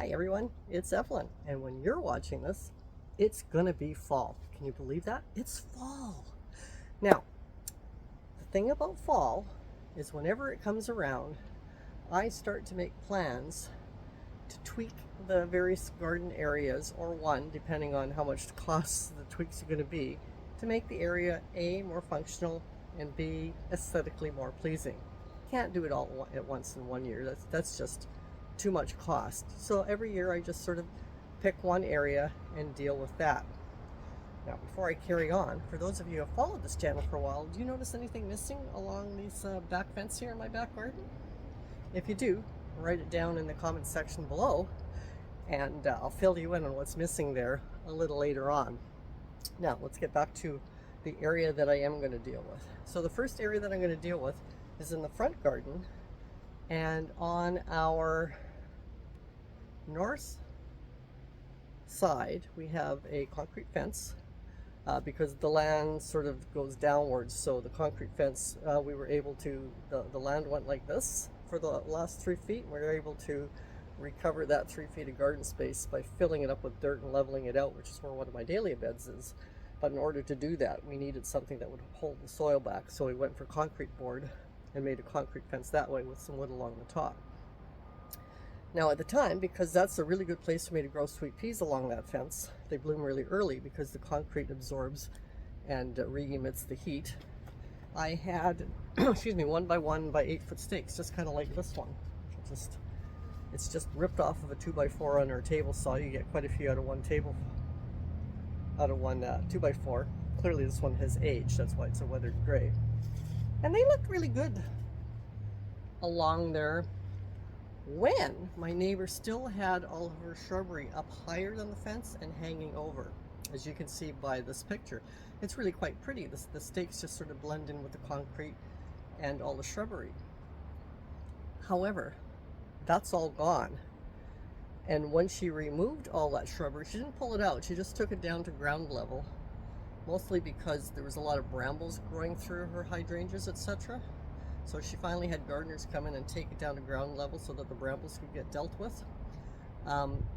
Hi everyone, it's Evelyn, and when you're watching this, it's gonna be fall. Can you believe that? It's fall. Now, the thing about fall is whenever it comes around, I start to make plans to tweak the various garden areas, or one, depending on how much the cost the tweaks are gonna be, to make the area A, more functional, and B, aesthetically more pleasing. Can't do it all at once in 1 year. That's just too much cost. So every year I just sort of pick one area and deal with that. Now, before I carry on, for those of you who have followed this channel for a while, do you notice anything missing along these back fence here in my back garden? If you do, write it down in the comments section below, and I'll fill you in on what's missing there a little later on. Now, let's get back to the area that I am going to deal with. So the first area that I'm going to deal with is in the front garden, and on our north side we have a concrete fence because the land sort of goes downwards, so the concrete fence we were able to, the land went like this for the last 3 feet. We were able to recover that 3 feet of garden space by filling it up with dirt and leveling it out, which is where one of my dahlia beds is. But in order to do that, we needed something that would hold the soil back, so we went for concrete board and made a concrete fence that way with some wood along the top. Now at the time, because that's a really good place for me to grow sweet peas along that fence, they bloom really early because the concrete absorbs and re-emits the heat. I had, excuse me, 1 by 1 by 8 foot stakes, just kind of like this one. It's just ripped off of a 2 by 4 on our table saw. You get quite a few out of one 2 by 4. Clearly this one has aged, that's why it's a weathered gray. And they looked really good along there when my neighbor still had all of her shrubbery up higher than the fence and hanging over. As you can see by this picture, it's really quite pretty. The stakes just sort of blend in with the concrete and all the shrubbery. However, that's all gone. And when she removed all that shrubbery, she didn't pull it out, she just took it down to ground level, mostly because there was a lot of brambles growing through her hydrangeas, etc. So she finally had gardeners come in and take it down to ground level so that the brambles could get dealt with.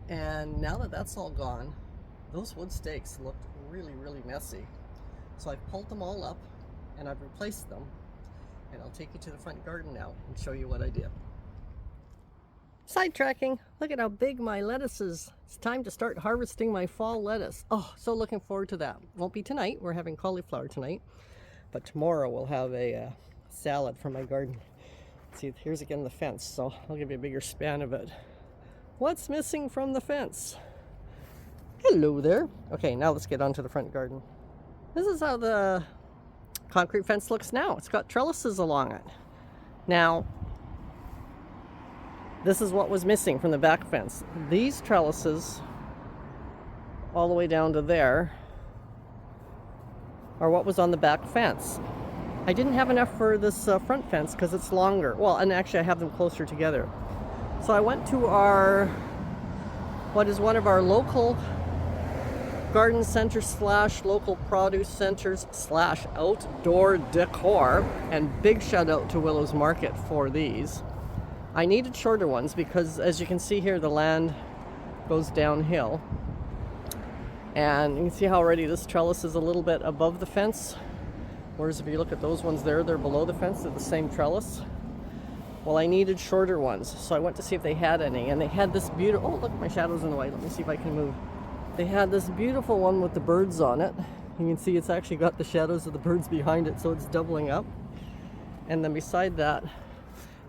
And now that that's all gone, those wood stakes looked really, really messy. So I've pulled them all up and I've replaced them. And I'll take you to the front garden now and show you what I did. Sidetracking, look at how big my lettuce is. It's time to start harvesting my fall lettuce. Oh, so looking forward to that. Won't be tonight, we're having cauliflower tonight. But tomorrow we'll have a salad from my garden. See, here's again the fence, so I'll give you a bigger span of it. What's missing from the fence? Hello there. Okay, now let's get on to the front garden. This is how the concrete fence looks now. It's got trellises along it. Now, this is what was missing from the back fence. These trellises, all the way down to there, are what was on the back fence. I didn't have enough for this front fence because it's longer. Well, and actually I have them closer together. So I went to what is one of our local garden centers / local produce centers / outdoor decor, and big shout out to Willows Market for these. I needed shorter ones because, as you can see here, the land goes downhill. And you can see how already this trellis is a little bit above the fence. Whereas if you look at those ones there, they're below the fence, they're the same trellis. Well, I needed shorter ones, so I went to see if they had any. And they had this beautiful, oh look, my shadow's in the way. Let me see if I can move. They had this beautiful one with the birds on it. You can see it's actually got the shadows of the birds behind it, so it's doubling up. And then beside that,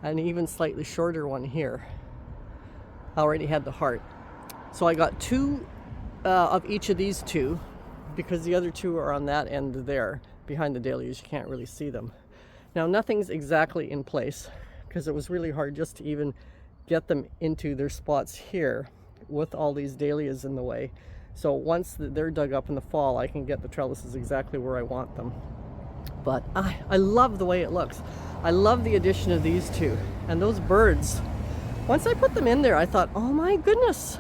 an even slightly shorter one here. I already had the heart. So I got 2 of each of these 2, because the other 2 are on that end there. Behind the dahlias, you can't really see them. Now nothing's exactly in place because it was really hard just to even get them into their spots here with all these dahlias in the way. So once they're dug up in the fall, I can get the trellises exactly where I want them. But I love the way it looks. I love the addition of these 2. And those birds, once I put them in there, I thought, oh my goodness,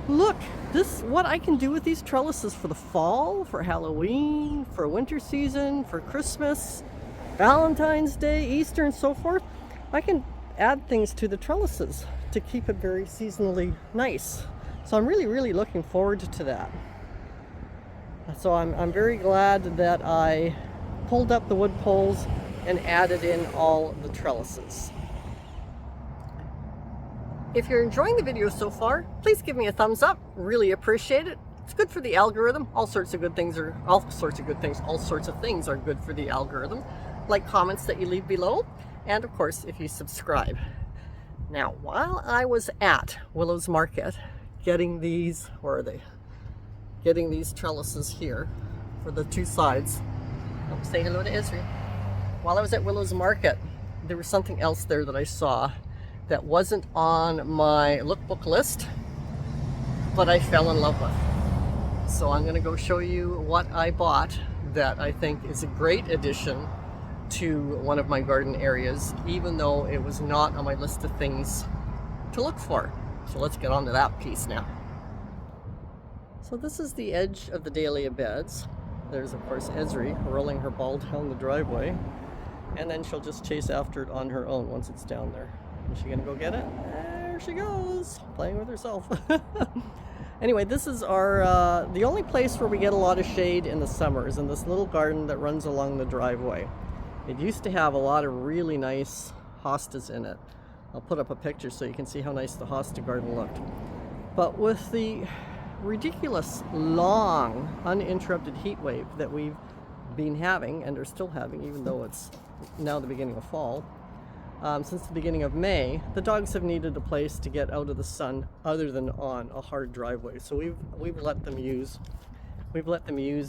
look, this what I can do with these trellises for the fall, for Halloween, for winter season, for Christmas, Valentine's Day, Easter, and so forth. I can add things to the trellises to to keep it very seasonally nice. So I'm really looking forward to that. So I'm very glad that I pulled up the wood poles and added in all the trellises. If you're enjoying the video so far, please give me a thumbs up. Really appreciate it. It's good for the algorithm. All sorts of things are good for the algorithm. Like comments that you leave below, and of course if you subscribe. Now, while I was at Willows Market getting these, where are they? Getting these trellises here for the two sides. Oh, say hello to Esri. While I was at Willows Market, there was something else there that I saw that wasn't on my lookbook list, but I fell in love with. So I'm going to go show you what I bought that I think is a great addition to one of my garden areas, even though it was not on my list of things to look for. So let's get on to that piece now. So this is the edge of the dahlia beds. There's of course Esri rolling her ball down the driveway, and then she'll just chase after it on her own once it's down there. Is she gonna go get it? There she goes, playing with herself. Anyway, this is our the only place where we get a lot of shade in the summer is in this little garden that runs along the driveway. It used to have a lot of really nice hostas in it. I'll put up a picture so you can see how nice the hosta garden looked. But with the ridiculous long uninterrupted heat wave that we've been having and are still having, even though it's now the beginning of fall, since the beginning of May, the dogs have needed a place to get out of the sun other than on a hard driveway. So we've let them use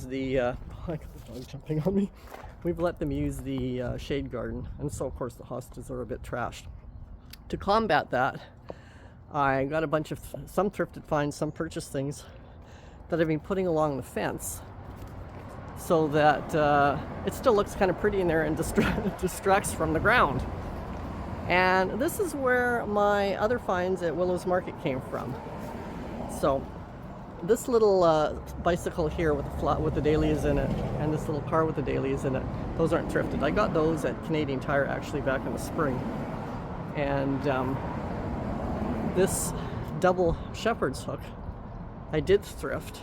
the I got the dog jumping on me. We've let them use the shade garden, and so of course the hostas are a bit trashed. To combat that, I got a bunch of some thrifted finds, some purchased things that I've been putting along the fence, so that it still looks kind of pretty in there and distracts from the ground. And this is where my other finds at Willows Market came from. So this little bicycle here with the dahlias in it, and this little car with the dahlias in it, those aren't thrifted. I got those at Canadian Tire actually back in the spring. And this double shepherd's hook I did thrift,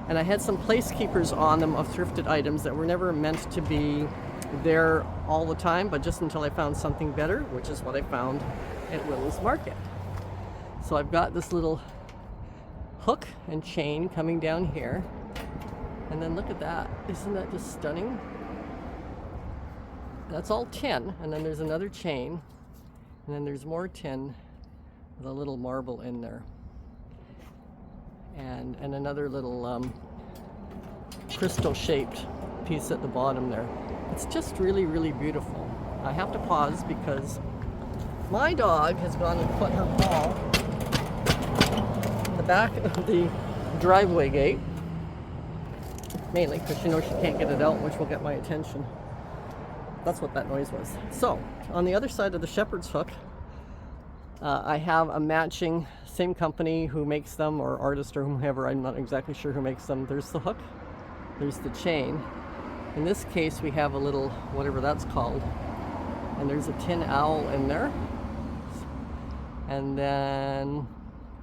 and I had some placekeepers on them of thrifted items that were never meant to be there all the time, but just until I found something better, which is what I found at Willows Market. So I've got this little hook and chain coming down here, and then look at that. Isn't that just stunning? That's all tin, and then there's another chain, and then there's more tin with a little marble in there, and another little crystal shaped piece at the bottom there. It's just really beautiful. I have to pause because my dog has gone and put her paw in the back of the driveway gate, mainly because she knows she can't get it out, which will get my attention. That's what that noise was. So on the other side of the shepherd's hook, I have a matching, same company who makes them, or artist or whomever, I'm not exactly sure who makes them. There's the hook, there's the chain. In this case we have a little, whatever that's called, and there's a tin owl in there, and then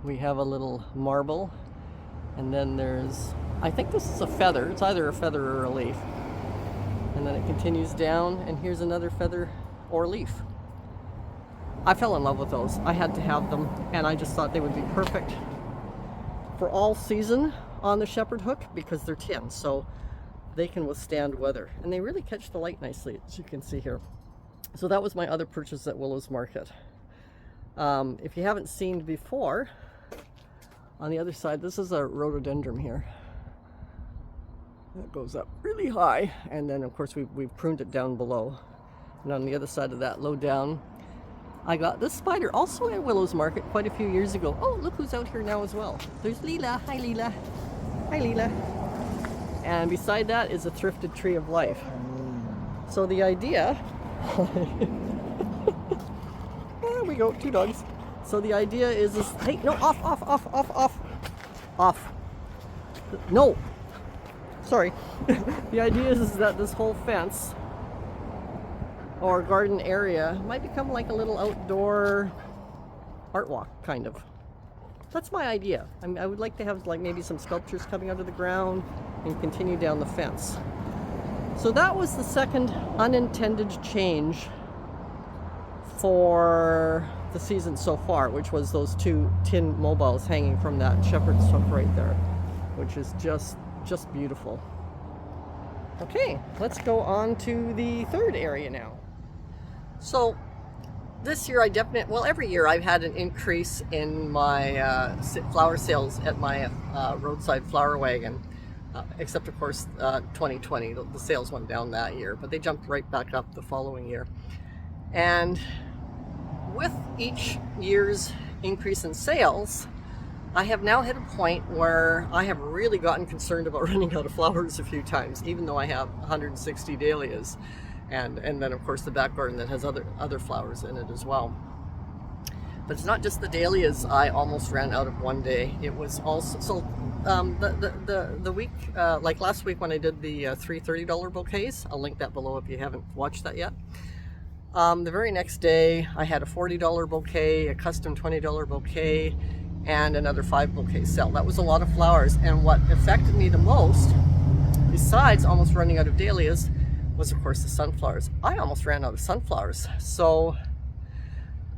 we have a little marble, and then there's, I think this is a feather. It's either a feather or a leaf, and then it continues down, and here's another feather or leaf. I fell in love with those. I had to have them, and I just thought they would be perfect for all season on the shepherd hook because they're tin, so they can withstand weather, and they really catch the light nicely, as you can see here. So that was my other purchase at Willows Market. If you haven't seen before, on the other side, this is a rhododendron here that goes up really high, and then of course we've pruned it down below, and on the other side of that, low down, I got this spider also at Willows Market quite a few years ago. Oh, look who's out here now as well. There's Leela. Hi Leela. Hi Leela. And beside that is a thrifted tree of life. So the idea, there we go, two dogs. So the idea is, hey, no, off. No, sorry. The idea is that this whole fence or garden area might become like a little outdoor art walk, kind of. That's my idea. I would like to have like maybe some sculptures coming out of the ground and continue down the fence. So that was the second unintended change for the season so far, which was those two tin mobiles hanging from that shepherd's hook right there, which is just beautiful. Okay, let's go on to the third area now. So this year every year I've had an increase in my flower sales at my roadside flower wagon, except of course 2020, the sales went down that year, but they jumped right back up the following year. And with each year's increase in sales, I have now hit a point where I have really gotten concerned about running out of flowers a few times, even though I have 160 dahlias. And then of course the back garden that has other flowers in it as well. But it's not just the dahlias I almost ran out of one day. It was also, the week, like last week when I did the 3 $30 bouquets, I'll link that below if you haven't watched that yet. The very next day I had a $40 bouquet, a custom $20 bouquet, and another 5 bouquet sell. That was a lot of flowers, and what affected me the most, besides almost running out of dahlias, was of course the sunflowers. I almost ran out of sunflowers, so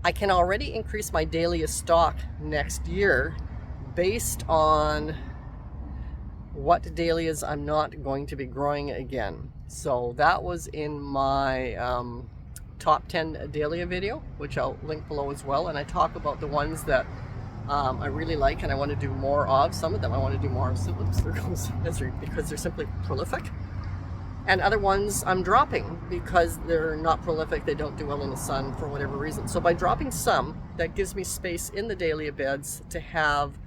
I can already increase my dahlia stock next year based on what dahlias I'm not going to be growing again. So that was in my top 10 dahlia video, which I'll link below as well, and I talk about the ones that I really like and I want to do more of. Some of them I want to do more of. There goes Misery, because they're simply prolific. And other ones I'm dropping because they're not prolific, they don't do well in the sun for whatever reason. So by dropping some, that gives me space in the dahlia beds to have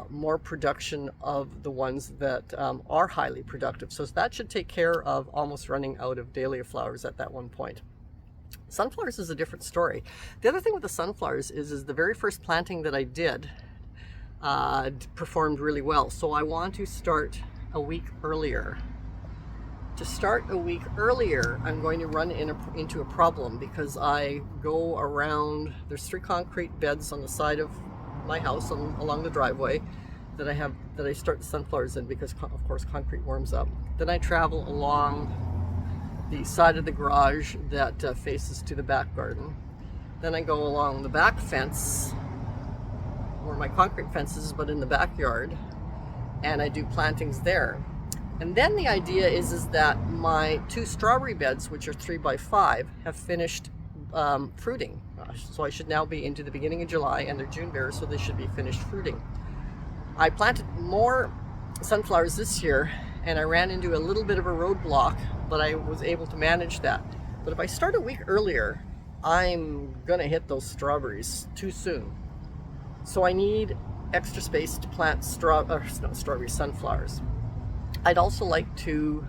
more production of the ones that are highly productive. So that should take care of almost running out of dahlia flowers at that one point. Sunflowers is a different story. The other thing with the sunflowers is the very first planting that I did performed really well. So I want to start a week earlier. To start a week earlier, I'm going to run into a problem because I go around, there's 3 concrete beds on the side of my house along the driveway that I start the sunflowers in because of course concrete warms up. Then I travel along the side of the garage that faces to the back garden. Then I go along the back fence where my concrete fence is, but in the backyard, and I do plantings there. And then the idea is that my 2 strawberry beds, which are 3 by 5, have finished fruiting. So I should now be into the beginning of July, and they're June bearers, so they should be finished fruiting. I planted more sunflowers this year, and I ran into a little bit of a roadblock, but I was able to manage that. But if I start a week earlier, I'm gonna hit those strawberries too soon. So I need extra space to plant sunflowers. I'd also like to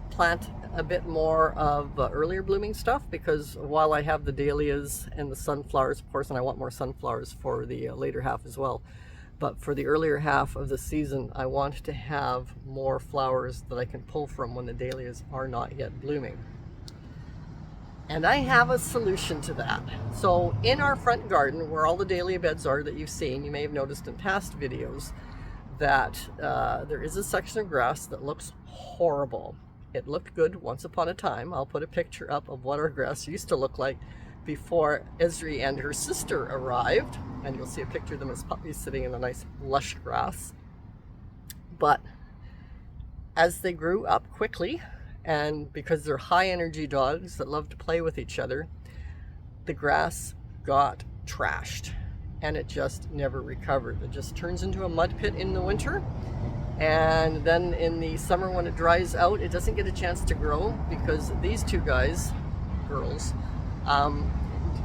plant a bit more of earlier blooming stuff, because while I have the dahlias and the sunflowers, of course, and I want more sunflowers for the later half as well, but for the earlier half of the season, I want to have more flowers that I can pull from when the dahlias are not yet blooming. And I have a solution to that. So in our front garden, where all the dahlia beds are that you've seen, you may have noticed in past videos, that there is a section of grass that looks horrible. It looked good once upon a time. I'll put a picture up of what our grass used to look like before Esri and her sister arrived, and you'll see a picture of them as puppies sitting in the nice lush grass. But as they grew up quickly, and because they're high energy dogs that love to play with each other, the grass got trashed. And it just never recovered. It just turns into a mud pit in the winter, and then in the summer when it dries out, it doesn't get a chance to grow because these 2 girls,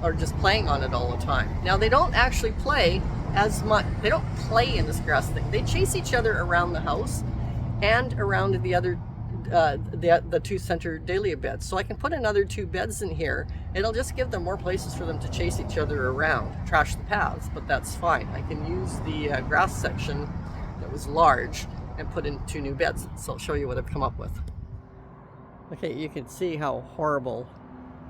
are just playing on it all the time. Now they don't actually play as much. They don't play in this grass thing. They chase each other around the house and around the other the 2 center dahlia beds. So I can put another 2 beds in here. It'll just give them more places for them to chase each other around, trash the paths, but that's fine. I can use the grass section that was large and put in 2 new beds. So I'll show you what I've come up with. Okay, you can see how horrible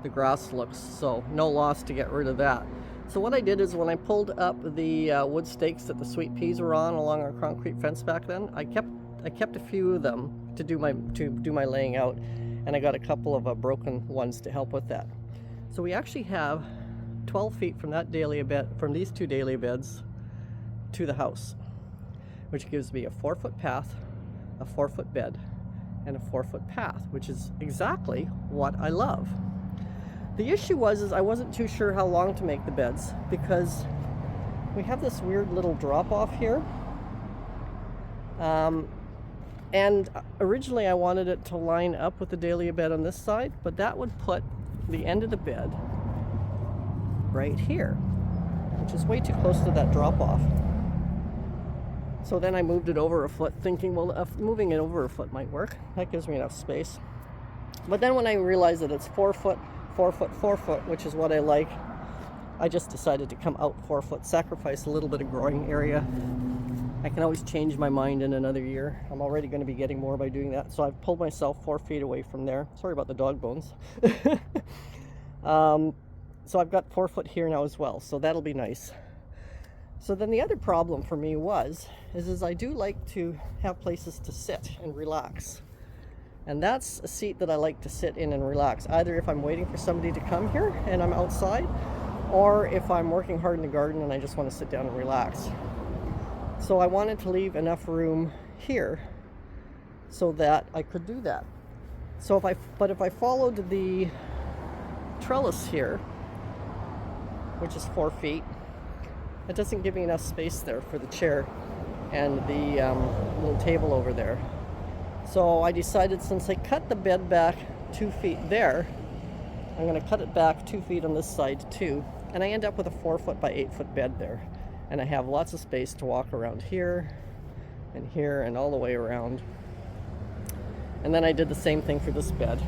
the grass looks, so no loss to get rid of that. So what I did is when I pulled up the wood stakes that the sweet peas were on along our concrete fence back then, I kept a few of them to do my laying out, and I got a couple of broken ones to help with that. So we actually have 12 feet from that dahlia bed, from these two dahlia beds to the house, which gives me a 4-foot path, a 4-foot bed, and a 4-foot path, which is exactly what I love. The issue is I wasn't too sure how long to make the beds, because we have this weird little drop off here. And originally I wanted it to line up with the dahlia bed on this side, but that would put the end of the bed right here, which is way too close to that drop off. So then I moved it over a foot, thinking, well, if moving it over a foot might work. That gives me enough space. But then when I realized that it's 4 foot, 4 foot, 4 foot, which is what I like, I just decided to come out 4 foot, sacrifice a little bit of growing area. I can always change my mind in another year. I'm already going to be getting more by doing that. So I've pulled myself 4 feet away from there. Sorry about the dog bones. So I've got 4 foot here now as well. So that'll be nice. So then the other problem for me is I do like to have places to sit and relax. And that's a seat that I like to sit in and relax, either if I'm waiting for somebody to come here and I'm outside, or if I'm working hard in the garden and I just want to sit down and relax. So I wanted to leave enough room here so that I could do that. So if I followed the trellis here, which is 4 feet, it doesn't give me enough space there for the chair and the little table over there. So I decided, since I cut the bed back 2 feet there, I'm going to cut it back 2 feet on this side too, and I end up with a 4 foot by 8 foot bed there. And I have lots of space to walk around here and all the way around. And then I did the same thing for this bed.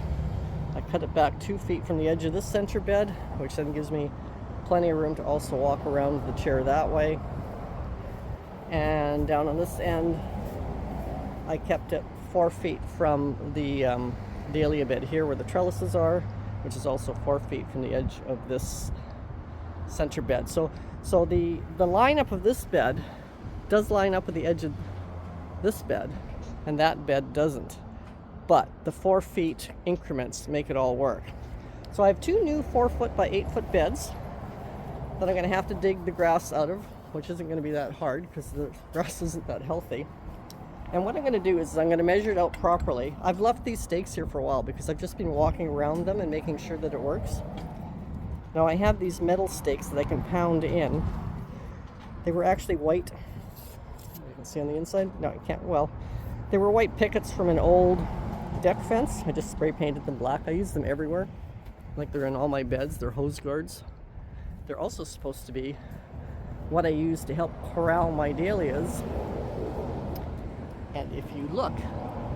I cut it back 2 feet from the edge of this center bed, which then gives me plenty of room to also walk around the chair that way. And down on this end, I kept it 4 feet from the dahlia bed here where the trellises are, which is also 4 feet from the edge of this center bed. So the lineup of this bed does line up with the edge of this bed, and that bed doesn't. But the 4 feet increments make it all work. So I have 2 new 4 foot by 8 foot beds that I'm going to have to dig the grass out of, which isn't going to be that hard because the grass isn't that healthy. And what I'm going to do is I'm going to measure it out properly. I've left these stakes here for a while because I've just been walking around them and making sure that it works. Now I have these metal stakes that I can pound in. They were actually white. You can see on the inside? No, you can't. Well, they were white pickets from an old deck fence. I just spray painted them black. I use them everywhere. Like, they're in all my beds. They're hose guards. They're also supposed to be what I use to help corral my dahlias. And if you look,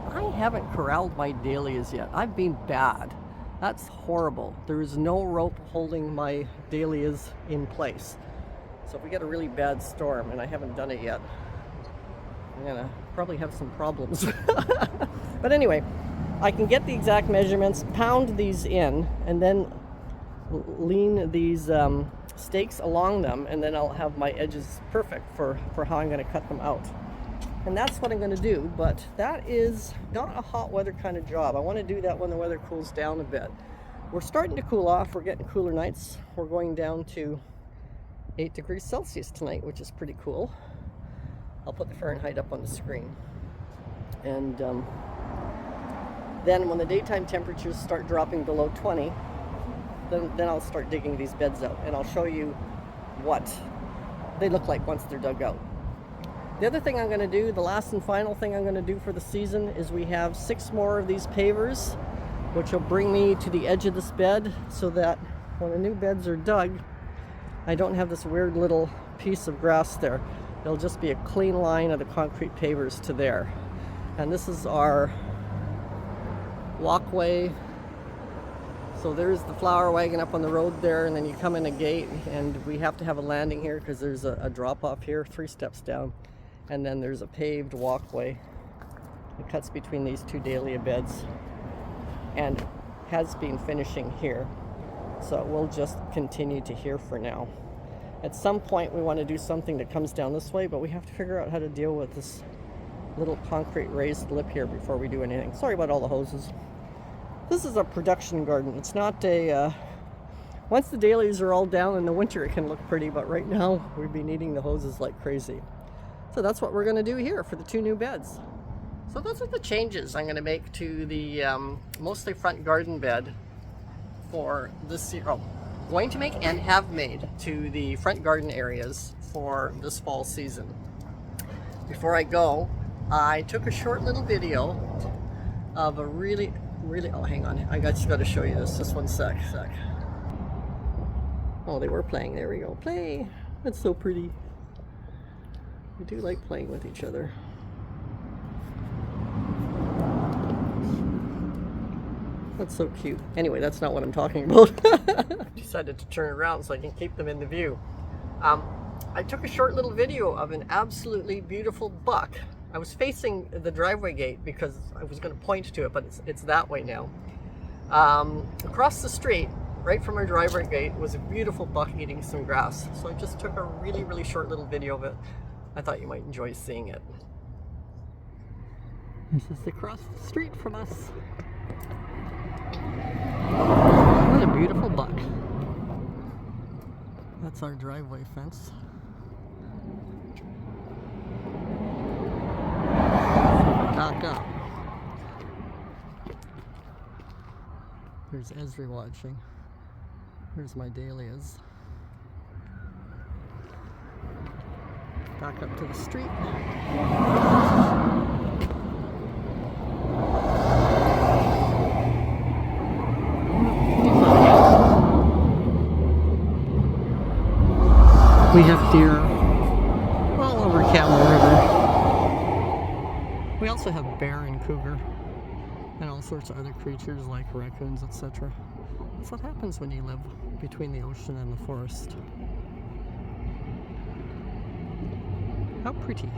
I haven't corralled my dahlias yet. I've been bad. That's horrible. There is no rope holding my dahlias in place. So if we get a really bad storm and I haven't done it yet, I'm gonna probably have some problems. But anyway, I can get the exact measurements, pound these in, and then lean these stakes along them, and then I'll have my edges perfect for how I'm going to cut them out. And that's what I'm going to do, but that is not a hot weather kind of job. I want to do that when the weather cools down a bit. We're starting to cool off. We're getting cooler nights. We're going down to 8 degrees Celsius tonight, which is pretty cool. I'll put the Fahrenheit up on the screen. And then when the daytime temperatures start dropping below 20, then I'll start digging these beds out, and I'll show you what they look like once they're dug out. The other thing I'm going to do, the last and final thing I'm going to do for the season, is we have 6 more of these pavers, which will bring me to the edge of this bed so that when the new beds are dug, I don't have this weird little piece of grass there. It'll just be a clean line of the concrete pavers to there. And this is our walkway. So there's the flower wagon up on the road there, and then you come in a gate, and we have to have a landing here because there's a drop off here 3 steps down, and then there's a paved walkway that cuts between these 2 dahlia beds and has been finishing here. So we'll just continue to here for now. At some point we want to do something that comes down this way, but we have to figure out how to deal with this little concrete raised lip here before we do anything. Sorry about all the hoses. This is a production garden. It's not a... once the dahlias are all down in the winter, it can look pretty, but right now we'd be needing the hoses like crazy. So that's what we're going to do here for the 2 new beds. So those are the changes I'm going to make to the mostly front garden bed for this year. Oh, going to make and have made to the front garden areas for this fall season. Before I go, I took a short little video of a really, oh, hang on, I just got to show you this. Just one sec. Oh, they were playing. There we go. Play. That's so pretty. We do like playing with each other. That's so cute. Anyway, that's not what I'm talking about. I decided to turn around so I can keep them in the view. I took a short little video of an absolutely beautiful buck. I was facing the driveway gate because I was going to point to it, but it's that way now. Across the street, right from our driveway gate, was a beautiful buck eating some grass. So I just took a really, really short little video of it. I thought you might enjoy seeing it. This is across the street from us. What a beautiful buck. That's our driveway fence. Back up. There's Esri watching. Here's my dahlias. Back up to the street. We have deer all over Camel River. We also have bear and cougar and all sorts of other creatures like raccoons, etc. That's what happens when you live between the ocean and the forest. How pretty.